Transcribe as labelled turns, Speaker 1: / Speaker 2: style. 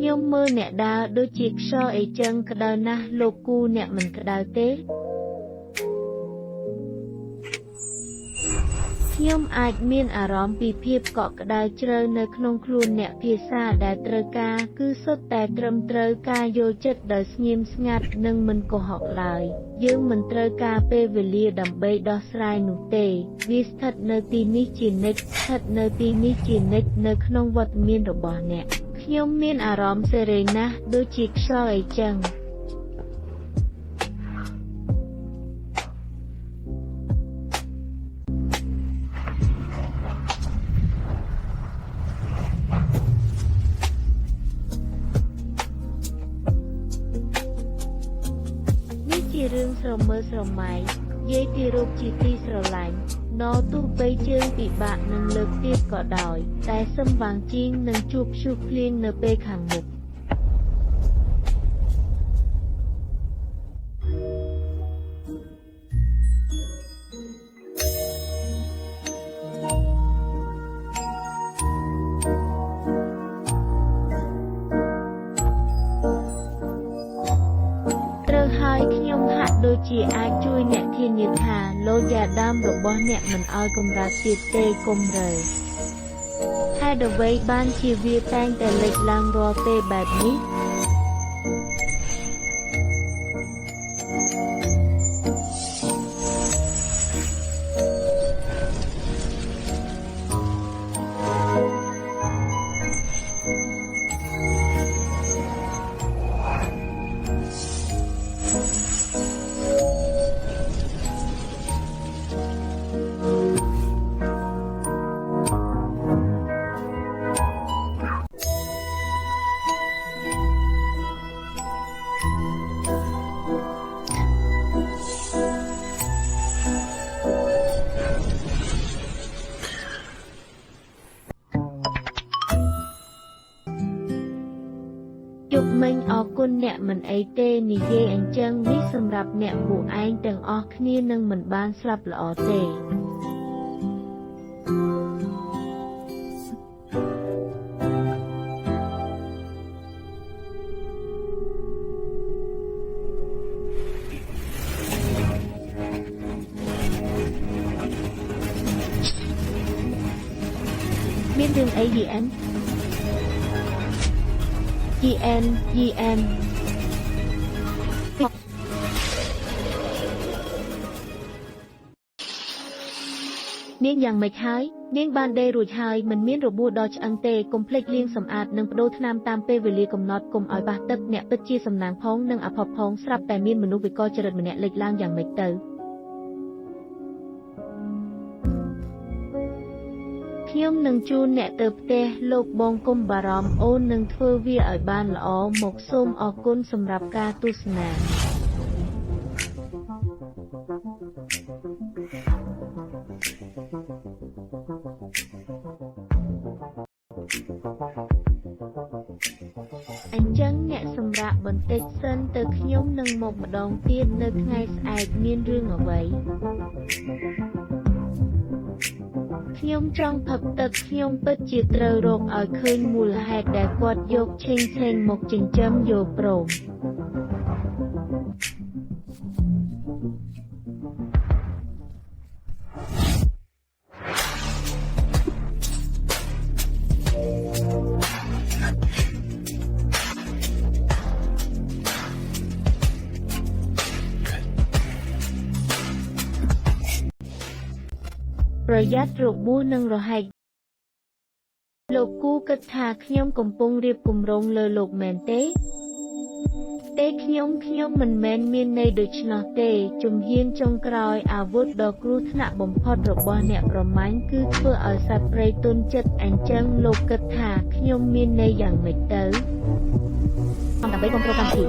Speaker 1: ខ្ញុំមើលអ្នកដើរដូចជាខ្យល់អីចឹងក្តៅណាស់លោកគូអ្នកមិនក្តៅទេខ្ញុំអាចមានអារម្មណ៍ពីភាពកក់ក្តៅជ្រៅនៅក្នុងខ្លួនអ្នកភាសាដែលត្រូវការគឺសុទ្ធតែត្រឹមត្រូវការយល់ចិត្តដោយស្ងៀមស្ងាត់និងមិនកុហកឡើយយើងមិនត្រូវការពេលវេលាដើម្បីដោះស្រាយនោះទេវាស្ថិតនៅទីនេះជានិច្ចស្ថិតនៅទីនេះជានិច្ចនៅក្នុងវត្តមានរបស់អ្នកខ្ញុំមានអារម្មណ៍សេរីណាស់ដូចជាខ្យល់អីចឹងជារឿងស្រមើស្រមៃយាយពីរូបជាទីស្រឡាញ់ណទោះបីជើងពិបាកនឹងលើកទៀតក៏ដោយតែសឹមវាងជីងនឹងជួបឈូសភ្លៀងនៅពេលខាងមុខហើយខ្ញុំហាក់ដូចជាអាចជួយអ្នកធានាថាលោយ៉ាដាមរបស់អ្នកមិនឲ្យកម្រើកទៀតទេកុំរើហេតុអ្វីបានជាវាតែងតែលេចឡើងរាល់ពេលបែបនេះជប់មិញអរគុណអ្នកមិនអីទេនិយាយអញ្ចឹងនេះសម្រាប់អ្នកពួកឯងទាំងអស់គ្នានឹងមិនបានស្លាប់ល្អទេមានរឿងអីយីអែនEN នាងយ៉ាងម៉េចហើយនាងបានដេររួចហើយមិនមានរបួសដល់ឆ្អឹងទេកុំភ្លេចលាងសម្អាតនិងបដូរថ្នាំតាមពេលវេលាកំណត់កុំឲ្យប៉ះទឹកអ្នកពិតជាសំណាងផងនិងអភ័ព្វផងស្រាប់តែមានមនុស្សវិកលចរិតម្នាក់លេចឡើងយ៉ាងម៉េចទៅខ្ញុំនឹងជូនអ្នកទៅផ្ទះលោកបងកុំបារម្ភអូននឹងធ្វើវាឲ្យបានល្អមកសូមអរគុណសម្រាប់ការទស្សនាអញ្ចឹងអ្នកសម្រាប់បន្តិចសិនទៅខ្ញុំនឹងមកម្ដងទៀតនៅថ្ងៃស្អែកមានរឿងអ្វីខ្ញុំចង់ផឹកទឹកខ្ញុំពិតជាត្រូវរកឲ្យឃើញមូលហេតុដែលគាត់យកឆេងមកចិញ្ចឹមយកព្រមប្រយ័ត្នរបួសនិងរហែកលោកគូគិតថាខ្ញុំកំពុងរៀបគម្រោងលើលោកមែនទេខ្ញុំមិនមែនមានន័យដូច្នោះទេជំហានចុងក្រោយអាវុធដ៏គ្រោះថ្នាក់បំផុតរបស់អ្នកប្រមាញ់គឺធ្វើឲ្យសត្វព្រៃទន់ចិត្តអញ្ចឹងលោកគិតថាខ្ញុំមានន័យយ៉ាងម៉េចទៅដើម្បីគ្រប់គ្រងកម្មវិធី